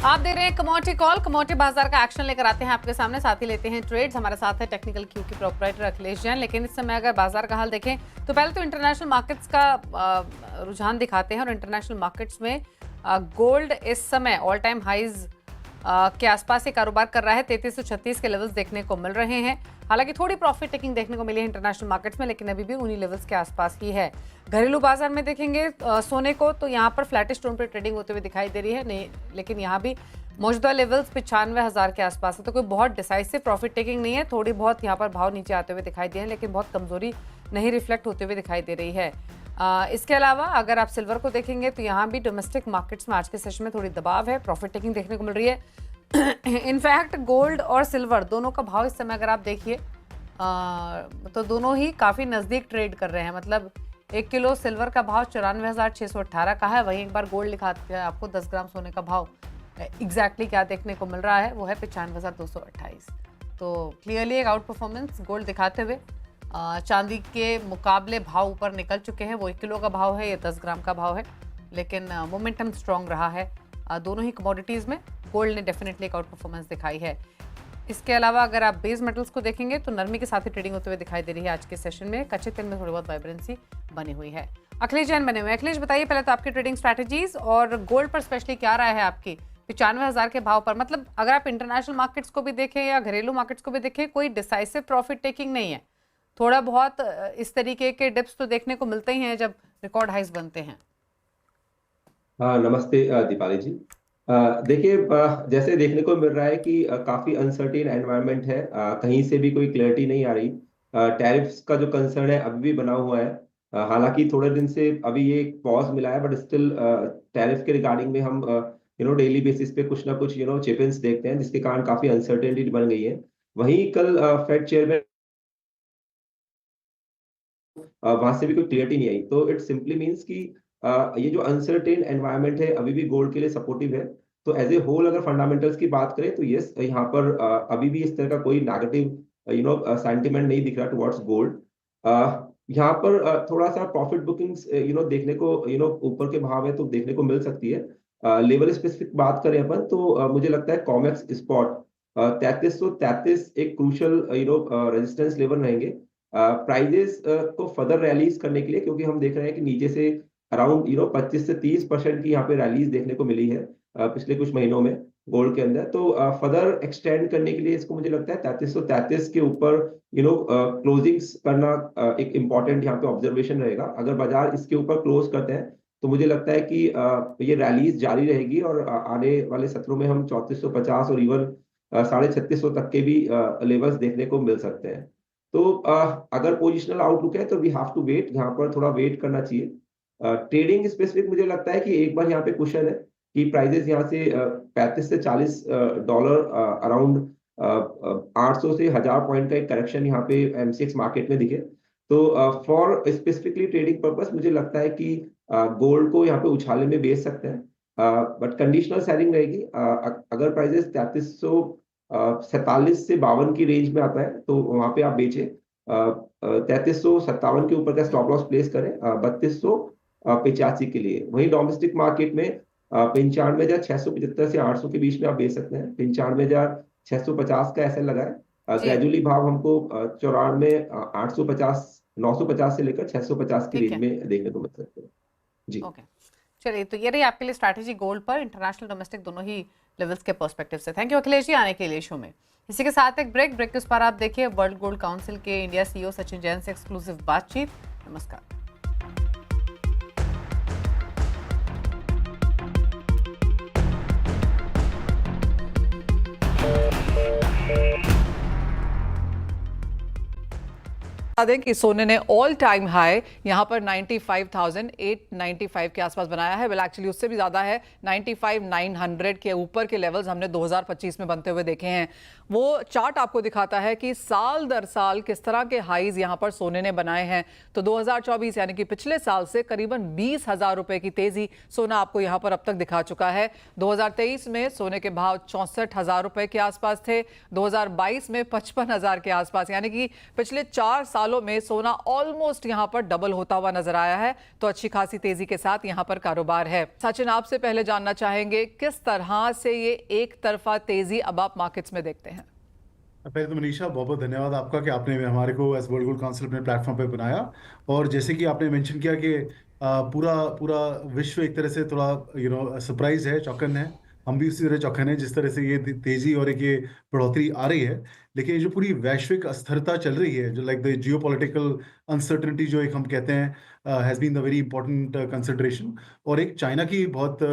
आप देख रहे हैं कमोडिटी कॉल। कमोडिटी बाजार का एक्शन लेकर आते हैं आपके सामने, साथ ही लेते हैं ट्रेड्स। हमारे साथ है टेक्निकल क्यू के प्रोपराइटर अखिलेश जैन। लेकिन इस समय अगर बाजार का हाल देखें तो पहले तो इंटरनेशनल मार्केट्स का रुझान दिखाते हैं। और इंटरनेशनल मार्केट्स में गोल्ड इस समय ऑल टाइम हाइज के आसपास ये कारोबार कर रहा है। 3336 के लेवल्स देखने को मिल रहे हैं। हालांकि थोड़ी प्रॉफिट टेकिंग देखने को मिली है इंटरनेशनल मार्केट्स में, लेकिन अभी भी उन्हीं लेवल्स के आसपास ही है। घरेलू बाजार में देखेंगे सोने को तो यहाँ पर फ्लैटिश टोन पर ट्रेडिंग होते हुए दिखाई दे रही है नहीं, लेकिन यहाँ भी मौजूदा लेवल्स 95,000 के आसपास है। तो कोई बहुत डिसाइसिव प्रॉफिट टेकिंग नहीं है। थोड़ी बहुत यहाँ पर भाव नीचे आते हुए दिखाई दे रहे हैं, लेकिन बहुत कमजोरी नहीं रिफ्लेक्ट होते हुए दिखाई दे रही है। इसके अलावा अगर आप सिल्वर को देखेंगे तो यहाँ भी डोमेस्टिक मार्केट्स में आज के सेशन में थोड़ी दबाव है, प्रॉफिट टेकिंग देखने को मिल रही है। इनफैक्ट गोल्ड और सिल्वर दोनों का भाव इस समय अगर आप देखिए तो दोनों ही काफ़ी नज़दीक ट्रेड कर रहे हैं। मतलब 1 किलो सिल्वर का भाव 94,618 का है। वहीं एक बार गोल्ड दिखाते हैं आपको 10 ग्राम सोने का भाव एग्जैक्टली क्या देखने को मिल रहा है, वो है 95,228। तो क्लियरली एक आउट परफॉर्मेंस गोल्ड दिखाते हुए चांदी के मुकाबले भाव ऊपर निकल चुके हैं। वो 1 किलो का भाव है, ये 10 ग्राम का भाव है, लेकिन मोमेंटम स्ट्रॉन्ग रहा है दोनों ही कमोडिटीज़ में। गोल्ड ने डेफिनेटली एक आउट परफॉर्मेंस दिखाई है। इसके अलावा अगर आप बेस मेटल्स को देखेंगे तो नरमी के साथ ही ट्रेडिंग होते हुए दिखाई दे रही है आज के सेशन में। कच्चे तेल में थोड़ी बहुत वाइब्रेंसी बनी हुई है। अखिलेश जैन बने हुए। अखिलेश बताइए पहले तो आपकी ट्रेडिंग स्ट्रैटेजीज और गोल्ड पर स्पेशली क्या राय है आपकी 95,000 के भाव पर। मतलब अगर आप इंटरनेशनल मार्केट्स को भी देखें या घरेलू मार्केट्स को भी देखें, कोई डिसाइसिव प्रॉफिट टेकिंग नहीं है। थोड़ा बहुत इस तरीके के डिप्स तो देखने को मिलते ही हैं जब रिकॉर्ड हाइज बनते हैं। नमस्ते दीपाली जी। देखिए, जैसे देखने को मिल रहा है कि काफी अनसर्टेन एनवायरनमेंट है। कहीं से भी कोई क्लैरिटी नहीं आ रही। टैरिफ्स का जो कंसर्न है अभी भी बना हुआ है। हालांकि थोड़े दिन से अभी ये पॉज मिला है, बट स्टिल टैरिफ के रिगार्डिंग में हम डेली बेसिस पे कुछ ना कुछ चिप-इन्स देखते हैं, जिसके कारण काफी अनसर्टेनिटी बन गई है। वहीं कल फेड चेयरमैन वहां से भी कोई क्लियरिटी नहीं आई। तो इट सिंपली मीन्स कि ये जो अनसर्टेन एनवायरनमेंट है अभी भी गोल्ड के लिए सपोर्टिव है। तो एज ए होल अगर फंडामेंटल्स की बात करें तो यस, यहाँ पर अभी भी इस तरह का कोई नेगेटिव सेंटिमेंट नहीं दिख रहा टुवर्ड्स गोल्ड। यहाँ पर थोड़ा सा प्रॉफिट बुकिंग्स देखने को ऊपर के भाव है तो देखने को मिल सकती है। लेवल स्पेसिफिक बात करें अपन तो मुझे लगता है कॉमेक्स स्पॉट 3333 एक क्रूशियल रेजिस्टेंस लेवल रहेंगे प्राइजेस को फर्दर रैलीज करने के लिए, क्योंकि हम देख रहे हैं कि नीचे से अराउंड 25 से 30% की यहाँ पे रैलीज देखने को मिली है पिछले कुछ महीनों में गोल्ड के अंदर। तो फर्दर एक्सटेंड करने के लिए इसको मुझे लगता है 3333 के ऊपर क्लोजिंग्स करना एक इम्पॉर्टेंट यहाँ पे ऑब्जर्वेशन रहेगा। अगर बाजार इसके ऊपर क्लोज करते हैं तो मुझे लगता है कि ये रैलीज जारी रहेगी और आने वाले सत्रों में हम 3450 और इवन 3650 तक के भी लेवल्स देखने को मिल सकते हैं। तो अगर पोजिशनल आउटलुक है तो वी हैव टू वेट, यहाँ पर थोड़ा वेट करना चाहिए। ट्रेडिंग स्पेसिफिक मुझे लगता है कि एक बार यहाँ पे क्वेश्चन है कि प्राइजेस यहाँ से 35 से 40 डॉलर अराउंड 800 से 1000 पॉइंट का एक करेक्शन यहाँ पे एमसीएक्स मार्केट में दिखे तो फॉर स्पेसिफिकली ट्रेडिंग पर्पस मुझे लगता है कि गोल्ड को यहाँ पे उछाले में बेच सकते हैं, बट कंडीशनल सेलिंग रहेगी। अगर प्राइजेस 4347 से 52 की रेंज में आता है तो वहां पे आप बेचें। 3357 के ऊपर का स्टॉप लॉस प्लेस करें 3285 के लिए। वहीं डोमेस्टिक मार्केट में 95,675 से 800 के बीच में आप बेच सकते हैं। 95,650 का ऐसा लगा है। ग्रेजुअली भाव हमको 94,850 950 से लेकर 650 की रेंज में देखने को मिल सकते हैं जी। ओके, चलिए तो ये रही आपके लिए स्ट्रैटेजी गोल्ड पर, इंटरनेशनल डोमेस्टिक दोनों ही लेवल्स के पर्सपेक्टिव से। थैंक यू अखिलेश जी आने के लिए शो में। इसी के साथ एक ब्रेक के उस पर आप देखिए वर्ल्ड गोल्ड काउंसिल के इंडिया सीईओ सचिन जैन से एक्सक्लूसिव बातचीत। नमस्कार। बता दें कि सोने ने ऑल टाइम हाई यहां पर 95,895 के आसपास बनाया है। वेल एक्चुअली उससे भी ज्यादा है, 95,900 के ऊपर के लेवल्स हमने 2025 में बनते हुए देखे हैं। वो चार्ट आपको दिखाता है कि साल दर साल किस तरह के हाईज यहां पर सोने ने बनाए हैं। तो 2024 यानी कि पिछले साल से करीबन 20,000 रुपए की तेजी सोना आपको यहां पर अब तक दिखा चुका है। 2023 में सोने के भाव 64,000 रुपए के आसपास थे, 2022 में 55,000 के आसपास, यानी कि पिछले 4 सालों सालों में सोना ऑलमोस्ट यहां पर डबल होता हुआ नजर आया है, तो अच्छी खासी तेजी के साथ यहां पर कारोबार है। सचिन, आपसे पहले जानना चाहेंगे किस तरह से ये एक तरफा तेजी अब आप मार्केट्स में देखते हैं? पहले तो मनीषा, बहुत बहुत धन्यवाद आपका कि आपने हमारे को एज वर्ल्ड गोल्ड काउंसिल अपने प्लेटफॉर्म पे बनाया। और जैसे कि आपने मेंशन किया कि पूरा पूरा विश्व एक तरह से थोड़ा सरप्राइज है, चौकन है। हम भी उसी तरह चौकन है जिस तरह से ये तेजी और एक ये बढ़ोतरी आ रही है। लेकिन ये जो पूरी वैश्विक अस्थिरता चल रही है, जो लाइक द जियोपॉलिटिकल अनसर्टेनिटी जो एक हम कहते हैं, has been the very important consideration. और एक चाइना की बहुत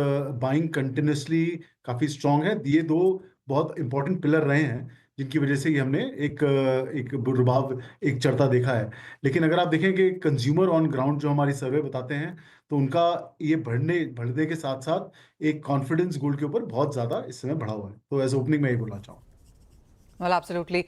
बाइंग कंटिन्यूसली काफ़ी स्ट्रांग है। ये दो बहुत इंपॉर्टेंट पिलर रहे हैं जिनकी वजह से ही हमने एक रुबाब, एक चढ़ता देखा है। लेकिन अगर आप देखें कि कंज्यूमर ऑन ग्राउंड जो हमारी सर्वे बताते हैं, तो उनका ये बढ़ने के साथ साथ एक कॉन्फिडेंस गोल्ड के ऊपर बहुत ज़्यादा इस समय बढ़ा हुआ है। तो एज ओपनिंग में यही बोलना चाहूँ। Well absolutely.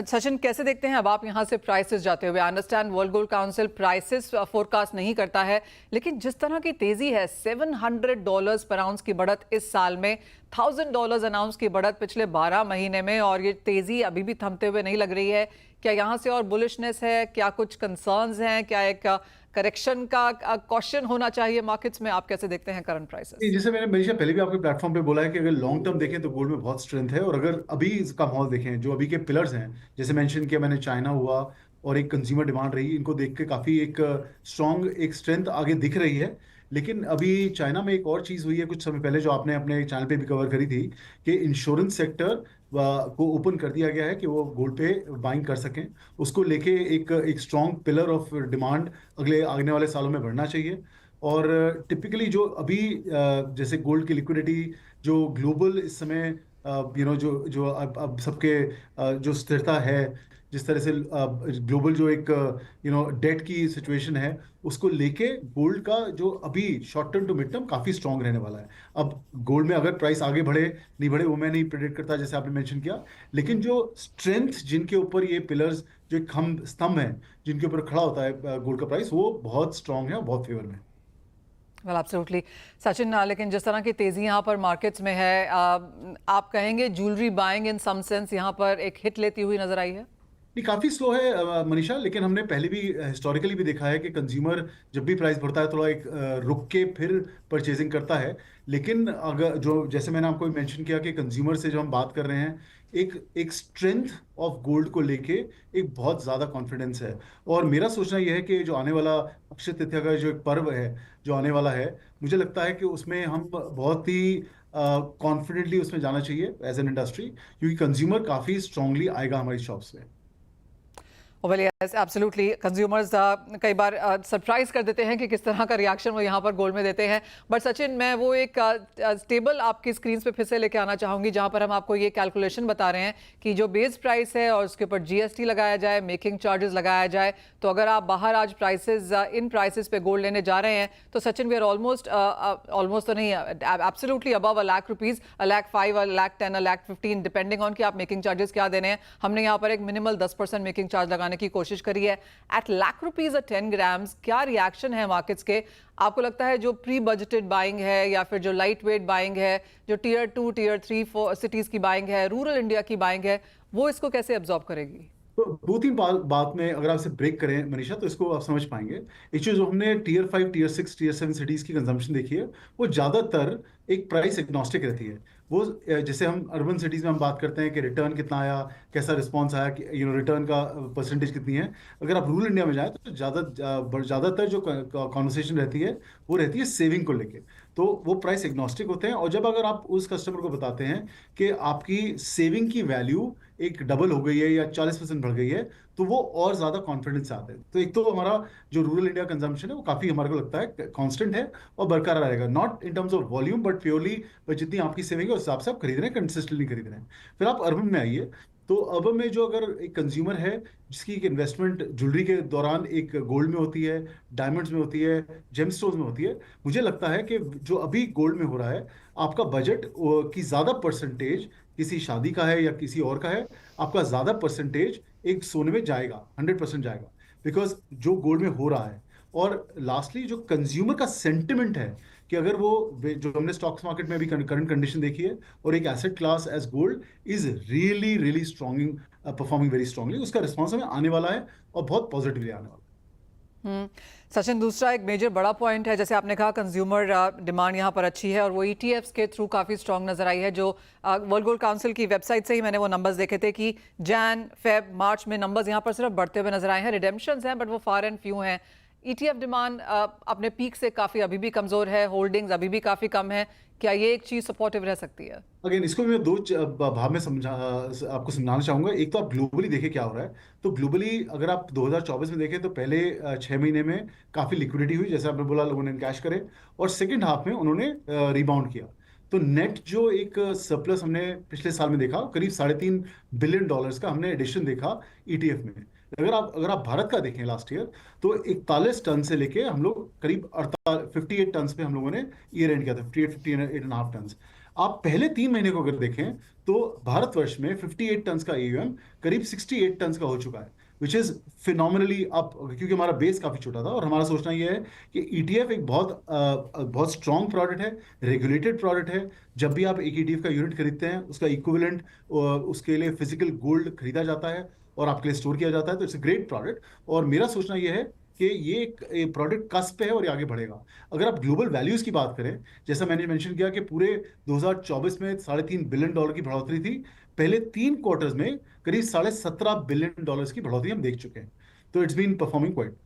सचिन, कैसे देखते हैं अब आप यहाँ से प्राइसेस जाते हुए? Understand world gold council prices forecast नहीं करता है, लेकिन जिस तरह की तेजी है, $700 पर आउंस की बढ़त इस साल में, $1000 अनाउंस की बढ़त पिछले 12 महीने में, और ये तेजी अभी भी थमते हुए नहीं लग रही है। क्या यहाँ से और बुलिशनेस है? क्या कुछ कंसर्न्स हैं? क्या एक करेक्शन का क्वेश्चन होना चाहिए मार्केट्स में? आप कैसे देखते हैं करंट प्राइसेस? जैसे मैंने मनीषा पहले भी आपके प्लेटफॉर्म पे बोला है कि अगर लॉन्ग टर्म देखें तो गोल्ड में बहुत स्ट्रेंथ है। और अगर अभी इसका माहौल देखें, जो अभी के पिलर्स हैं, जैसे मेंशन किया मैंने, चाइना हुआ और एक कंज्यूमर डिमांड रही, इनको देख के काफ़ी एक स्ट्रॉन्ग एक स्ट्रेंथ आगे दिख रही है। लेकिन अभी चाइना में एक और चीज़ हुई है कुछ समय पहले, जो आपने अपने चैनल पे भी कवर करी थी, कि इंश्योरेंस सेक्टर को ओपन कर दिया गया है कि वो गोल्ड पे बाइंग कर सकें। उसको लेके एक स्ट्रॉन्ग पिलर ऑफ डिमांड अगले आने वाले सालों में बढ़ना चाहिए। और टिपिकली जो अभी जैसे गोल्ड की लिक्विडिटी जो ग्लोबल इस समय जो जो अब सबके जो स्थिरता है, जिस तरह से ग्लोबल जो एक डेट की सिचुएशन है, उसको लेके गोल्ड का जो अभी short term to mid term काफ़ी स्ट्रांग रहने वाला है। अब गोल्ड में अगर प्राइस आगे बढ़े नहीं बढ़े वो मैं नहीं प्रेडिक्ट करता, जैसे आपने मेंशन किया। लेकिन जो स्ट्रेंथ जिनके ऊपर ये पिलर्स, जो एक स्तंभ है जिनके ऊपर खड़ा होता है गोल्ड का प्राइस, वो बहुत स्ट्रांग है और बहुत फेवर में है। Well absolutely. सचिन, लेकिन जिस तरह की तेजी यहाँ पर मार्केट्स में है, आप कहेंगे jewellery buying in some sense यहाँ पर एक हिट लेती हुई नजर आई है? नहीं, काफ़ी स्लो है मनीषा। लेकिन हमने पहले भी हिस्टोरिकली भी देखा है कि कंज्यूमर जब भी प्राइस बढ़ता है थोड़ा एक रुक के फिर परचेजिंग करता है। लेकिन अगर जो जैसे मैंने आपको मेंशन किया कि कंज्यूमर से जो हम बात कर रहे हैं, एक स्ट्रेंथ ऑफ गोल्ड को लेके एक बहुत ज़्यादा कॉन्फिडेंस है। और मेरा सोचना यह है कि जो आने वाला अक्षय तृतीया का जो एक पर्व है जो आने वाला है, मुझे लगता है कि उसमें हम बहुत ही कॉन्फिडेंटली उसमें जाना चाहिए एज एन इंडस्ट्री, क्योंकि कंज्यूमर काफ़ी स्ट्रांगली आएगा हमारी शॉप्स में। Well yes, absolutely. कंज्यूमर्स कई बार सरप्राइज कर देते हैं कि किस तरह का रिएक्शन वो यहाँ पर गोल्ड में देते हैं। बट सचिन, मैं वो एक टेबल आपकी स्क्रीन पे फिर से लेके आना चाहूँगी जहाँ पर हम आपको ये कैलकुलेशन बता रहे हैं कि जो बेस प्राइस है और उसके ऊपर जीएसटी लगाया जाए, मेकिंग चार्जेस लगाया जाए, तो अगर आप बाहर आज इन प्राइसेस पे गोल्ड लेने जा रहे हैं तो सचिन वी आर ऑलमोस्ट तो नहीं, एब्सोल्युटली अबव ₹1,00,000, ₹1,05,000, ₹1,10,000, ₹1,15,000, डिपेंडिंग ऑन कि आप मेकिंग चार्जेस क्या देने हैं। हमने यहाँ पर एक मिनिमल 10% मेकिंग चार्ज लगाने की कोशिश करी है। एट ₹1,00,000 10 ग्राम्स, क्या रिएक्शन है मार्केट्स के? आपको लगता है जो प्री बजटेड बाइंग है या फिर जो लाइट वेट बाइंग है, जो टियर 2 टियर 3 सिटीज की बाइंग है, रूरल इंडिया की बाइंग है, वो इसको कैसे एब्जॉर्ब करेगी? तो दो तीन बात में अगर आपसे ब्रेक करें मनीषा, तो इसको आप समझ पाएंगे। एक चीज, जो हमने टियर 5 टियर 6 टियर 7 सिटीज की कंजम्पशन देखी है, वो ज्यादातर एक प्राइस एग्नोस्टिक रहती है। वो जैसे हम अर्बन सिटीज में हम बात करते हैं कि रिटर्न कितना आया, कैसा रिस्पॉन्स आया, कि रिटर्न का परसेंटेज कितनी है। अगर आप रूरल इंडिया में जाए तो ज़्यादातर जो कॉन्वर्सेशन रहती है वो रहती है सेविंग को लेके। तो वो प्राइस एग्नोस्टिक होते हैं। और जब अगर आप उस कस्टमर को बताते हैं कि आपकी सेविंग की वैल्यू एक डबल हो गई है या 40% बढ़ गई है, तो वो और ज़्यादा कॉन्फिडेंस से आते हैं। तो एक तो हमारा जो रूरल इंडिया कंजम्पशन है वो काफ़ी हमारे को लगता है कांस्टेंट है और बरकरार रहेगा, not in terms of volume but purely जितनी आपकी सेविंग है उस हिसाब से आप खरीद रहे हैं, कंसिस्टेंटली खरीद रहे हैं। फिर आप अर्बन में आइए, तो अर्बन में जो अगर एक कंज्यूमर है जिसकी एक इन्वेस्टमेंट ज्वेलरी के दौरान एक गोल्ड में होती है, डायमंड्स में होती है, जेमस्टोन्स में होती है, मुझे लगता है कि जो अभी गोल्ड में हो रहा है, आपका बजट की ज़्यादा परसेंटेज किसी शादी का है या किसी और का है, आपका ज़्यादा परसेंटेज एक सोने में जाएगा, 100% जाएगा, बिकॉज जो गोल्ड में हो रहा है। और लास्टली जो कंज्यूमर का सेंटिमेंट है कि अगर वो जो हमने स्टॉक्स मार्केट में अभी करंट कंडीशन देखी है, और एक asset class as gold is really really performing very strongly. उसका रिस्पॉन्स हमें आने वाला है और बहुत पॉजिटिवली आने वाला है। सचिन, दूसरा एक मेजर बड़ा पॉइंट है, जैसे आपने कहा कंज्यूमर डिमांड यहाँ पर अच्छी है और वो ईटीएफ्स के थ्रू काफ़ी स्ट्रांग नजर आई है। जो वर्ल्ड गोल्ड काउंसिल की वेबसाइट से ही मैंने वो नंबर्स देखे थे कि जैन फेब मार्च में नंबर्स यहाँ पर सिर्फ बढ़ते हुए नजर आए हैं। रिडेम्पशंस हैं बट वो फार एंड फ्यू हैं। ईटीएफ डिमांड अपने पीक से काफ़ी अभी भी कमज़ोर है, होल्डिंग्स अभी भी काफ़ी कम है। क्या ये एक चीज़ सपोर्टिव रह सकती है? अगेन इसको मैं दो भाव में आपको समझाना चाहूंगा। एक तो आप ग्लोबली देखें क्या हो रहा है। तो ग्लोबली अगर आप 2024 में देखें तो पहले 6 महीने में काफी लिक्विडिटी हुई, जैसे आपने बोला लोगों ने कैश करे, और सेकंड हाफ में उन्होंने रिबाउंड किया। तो नेट जो एक सरप्लस हमने पिछले साल में देखा, करीब $3.5 बिलियन का हमने एडिशन देखा ईटीएफ में। अगर आप भारत का देखें लास्ट ईयर, तो 41 टन से लेके हम लोग करीब 58 टन पे हम लोगों ने ईयर एंड किया था, 58.5 टन। आप पहले 3 महीने को अगर देखें तो भारतवर्ष में 58 टन का एयूएम करीब 68 टन का हो चुका है, विच इज फिनोमिनली अप, क्योंकि हमारा बेस काफी छोटा था। और हमारा सोचना यह है कि ईटीएफ एक बहुत स्ट्रांग प्रोडक्ट है, रेगुलेटेड प्रोडक्ट है। जब भी आप एक ईटीएफ का यूनिट खरीदते हैं, उसका इक्विवेलेंट उसके लिए फिजिकल गोल्ड खरीदा जाता है और आपके लिए स्टोर किया जाता है। तो इट्स अ ग्रेट प्रोडक्ट। और मेरा सोचना यह है कि ये एक प्रोडक्ट कस्प पे है और ये आगे बढ़ेगा। अगर आप ग्लोबल वैल्यूज की बात करें, जैसा मैंने मेंशन किया कि पूरे 2024 में $3.5 बिलियन की बढ़ोतरी थी। पहले 3 क्वार्टर्स में करीब $17 बिलियन की बढ़ोतरी हम देख चुके हैं। तो it's been performing quite.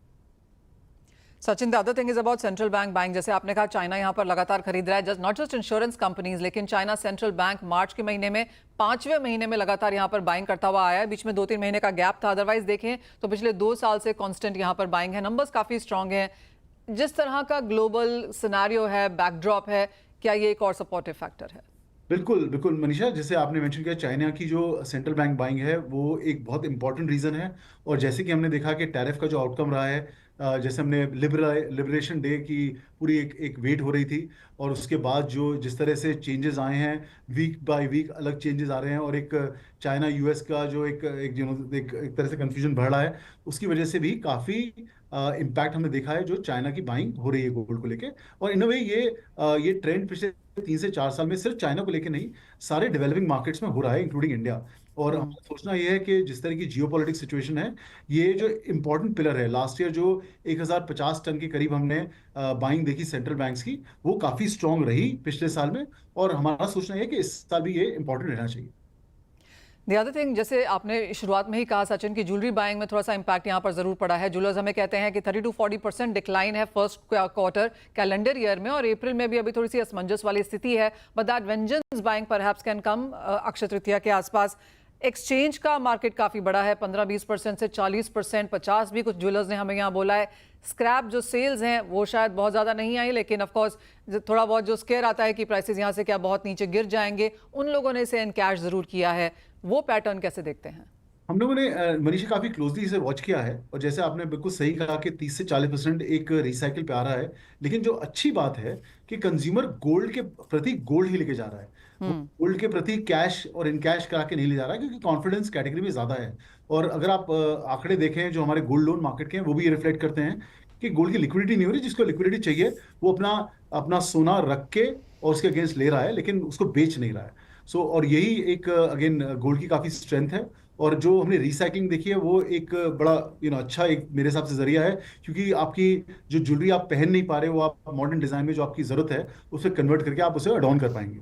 Sachin, the other thing is about central bank buying. जैसे आपने कहा चाइना यहाँ पर लगातार खरीद रहा है, just not just insurance companies, लेकिन चाइना सेंट्रल बैंक मार्च के महीने में 5वें महीने में लगातार यहाँ पर बाइंग करता हुआ आया है। बीच में 2-3 महीने का गैप था, अदरवाइज देखें तो पिछले 2 साल से कांस्टेंट यहाँ पर बाइंग है। नंबर्स काफ़ी स्ट्रांग हैं। जिस तरह का ग्लोबल सिनेरियो है, बैकड्रॉप है, क्या ये एक और सपोर्टिव फैक्टर है? बिल्कुल बिल्कुल मनीषा, जैसे आपने मेंशन किया, चाइना की जो सेंट्रल बैंक बाइंग है वो एक बहुत इंपॉर्टेंट रीजन है। और जैसे कि हमने देखा कि टैरिफ का जो आउटकम रहा है, जैसे हमने लिबरेशन डे की पूरी एक वेट हो रही थी, और उसके बाद जो जिस तरह से चेंजेस आए हैं, वीक बाय वीक अलग चेंजेस आ रहे हैं, और एक चाइना यूएस का जो एक तरह से कंफ्यूजन बढ़ रहा है, उसकी वजह से भी काफ़ी इम्पैक्ट हमने देखा है जो चाइना की बाइंग हो रही है गोल्ड को लेके। और इन अ वे ये ट्रेंड पिछले 3 से 4 साल में सिर्फ चाइना को लेके नहीं, सारे डेवलपिंग मार्केट्स में हो रहा है, इंक्लूडिंग इंडिया। और हमारा सोचना ये है कि जिस तरह की जियोपॉलिटिक्स सिचुएशन है, ये जो इंपॉर्टेंट पिलर है, लास्ट ईयर जो 1050 टन के करीब हमने बाइंग देखी सेंट्रल बैंक्स की, वो काफ़ी स्ट्रांग रही पिछले साल में। और हमारा सोचना ये है कि इस साल भी ये इंपॉर्टेंट रहना चाहिए। द अदर थिंग, जैसे आपने शुरुआत में ही कहा सचिन की ज्वेलरी बाइंग में थोड़ा सा इंपैक्ट यहाँ पर जरूर पड़ा है। ज्वेलर्स हमें कहते हैं कि 30-40% डिक्लाइन है फर्स्ट क्वार्टर कैलेंडर ईयर में, और अप्रैल में भी अभी थोड़ी सी असमंजस वाली स्थिति है। But that vengeance buying perhaps can come Akshaya Tritiya के आसपास। एक्सचेंज का मार्केट काफ़ी बड़ा है, 15-20% से 40%, 50 भी कुछ ज्वेलर्स ने हमें यहाँ बोला है। स्क्रैप जो सेल्स हैं वो शायद बहुत ज़्यादा नहीं आई, लेकिन ऑफकोर्स थोड़ा बहुत जो स्केयर आता है कि प्राइसेस यहाँ से क्या बहुत नीचे गिर जाएंगे, उन लोगों ने इसे एनकैश ज़रूर किया है। वो पैटर्न कैसे देखते हैं? हम लोगों ने मनीषा काफी क्लोजली इसे वॉच किया है, और जैसे आपने बिल्कुल सही कहा कि 30 से 40% एक रिसाइकिल पे आ रहा है। लेकिन जो अच्छी बात है कि कंज्यूमर गोल्ड के प्रति गोल्ड ही लेके जा रहा है, गोल्ड के प्रति कैश और इन कैश करा के नहीं ले जा रहा है, क्योंकि कॉन्फिडेंस कैटेगरी में ज्यादा है। और अगर आप आंकड़े देखें जो हमारे गोल्ड लोन मार्केट के हैं, वो भी ये रिफ्लेक्ट करते हैं कि गोल्ड की लिक्विडिटी नहीं हो रही। जिसको लिक्विडिटी चाहिए वो अपना अपना सोना रख के और उसके अगेंस्ट ले रहा है, लेकिन उसको बेच नहीं रहा है। और यही एक अगेन गोल्ड की काफी स्ट्रेंथ है। और जो हमने रिसाइकलिंग देखी है, वो एक बड़ा अच्छा एक मेरे हिसाब से जरिया है, क्योंकि आपकी जो ज्वेलरी आप पहन नहीं पा रहे हो, आप मॉडर्न डिजाइन में जो आपकी जरूरत है उसे कन्वर्ट करके आप उसे अडॉर्न कर पाएंगे।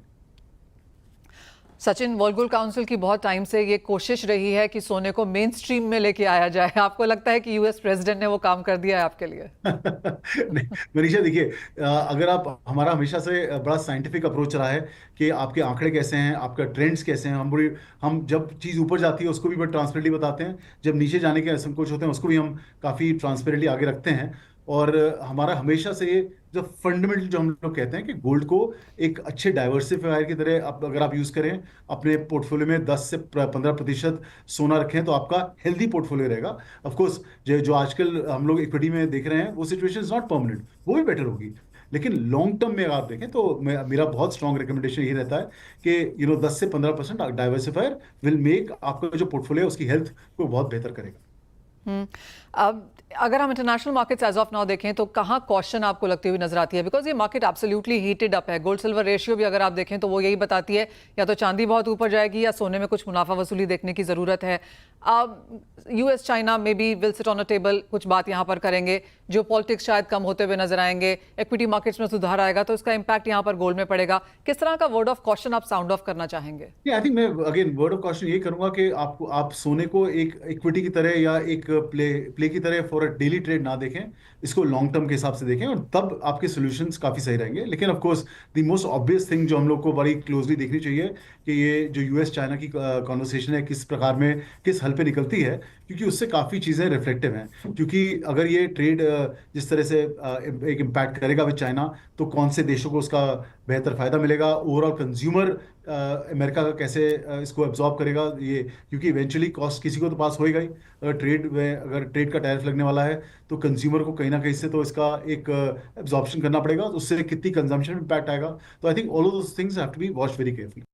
सचिन, वर्ल्ड गोल्ड काउंसिल की बहुत टाइम से ये कोशिश रही है कि सोने को मेन स्ट्रीम में लेके आया जाए। आपको लगता है कि यूएस प्रेसिडेंट ने वो काम कर दिया है आपके लिए? नहीं मनीषा, देखिए, अगर आप हमारा हमेशा से बड़ा साइंटिफिक अप्रोच रहा है कि आपके आंकड़े कैसे हैं, आपका ट्रेंड्स कैसे हैं। हम जब चीज़ ऊपर जाती है उसको भी बड़ा ट्रांसपेरेंटली बताते हैं, जब नीचे जाने के संकोच होते हैं उसको भी हम काफ़ी ट्रांसपेरेंटली आगे रखते हैं। और हमारा हमेशा से जो फंडामेंटल जो हम लोग कहते हैं कि गोल्ड को एक अच्छे डाइवर्सिफायर की तरह अगर आप यूज़ करें, अपने पोर्टफोलियो में 10 से 15% सोना रखें, तो आपका हेल्दी पोर्टफोलियो रहेगा। ऑफ कोर्स जो आजकल हम लोग इक्विटी में देख रहे हैं, वो सिचुएशन इज नॉट परमानेंट, वो भी बेटर होगी। लेकिन लॉन्ग टर्म में अगर आप देखें तो मेरा बहुत स्ट्रॉन्ग रिकमेंडेशन यही रहता है कि 10 से 15% डाइवर्सिफायर विल मेक आपका जो पोर्टफोलियो उसकी हेल्थ को बहुत बेहतर करेगा। अब अगर हम international markets as of now देखें तो कहाँ कॉशन आपको लगती हुई नजर आती है? बिकॉज ये मार्केट एब्सोल्युटली हीटेड अप है। गोल्ड सिल्वर रेशियो भी अगर आप देखें तो वो यही बताती है या तो चांदी बहुत ऊपर जाएगी या सोने में कुछ मुनाफा वसूली देखने की ज़रूरत है। यूएस चाइना में भी will sit on a table, कुछ बात यहाँ पर करेंगे। जो पॉलिटिक्स शायद कम होते हुए नजर आएंगे, इक्विटी मार्केट्स में सुधार आएगा तो इसका इंपैक्ट यहाँ पर गोल्ड में पड़ेगा। किस तरह का वर्ड ऑफ कॉशन आप साउंड ऑफ करना चाहेंगे? आई थिंक मैं अगेन वर्ड ऑफ कॉशन ये करूंगा कि आप सोने को एक इक्विटी की तरह या एक प्ले की तरह फॉर अ डेली ट्रेड ना देखें, इसको लॉन्ग टर्म के हिसाब से देखें और तब आपके सॉल्यूशंस काफी सही रहेंगे। लेकिन of course the most obvious thing जो हम लोग को बड़ी क्लोजली देखनी चाहिए कि ये जो यूएस चाइना की कॉन्वर्सेशन है किस प्रकार में किस हल पे निकलती है, क्योंकि उससे काफी चीजें रिफ्लेक्टिव हैं। क्योंकि अगर ये ट्रेड जिस तरह से एक इम्पैक्ट करेगा विद चाइना, तो कौन से देशों को उसका बेहतर फायदा मिलेगा, ओवरऑल कंज्यूमर अमेरिका का कैसे इसको एब्जॉर्ब करेगा ये, क्योंकि इवेंचुअली कॉस्ट किसी को तो पास होएगा ही। अगर ट्रेड का टैरिफ लगने वाला है तो कंज्यूमर को कहीं ना कहीं से तो इसका एक एब्जॉर्प्शन करना पड़ेगा, तो उससे कितनी कंजम्पशन इम्पैक्ट आएगा। तो I think all of those things have to be watched very carefully.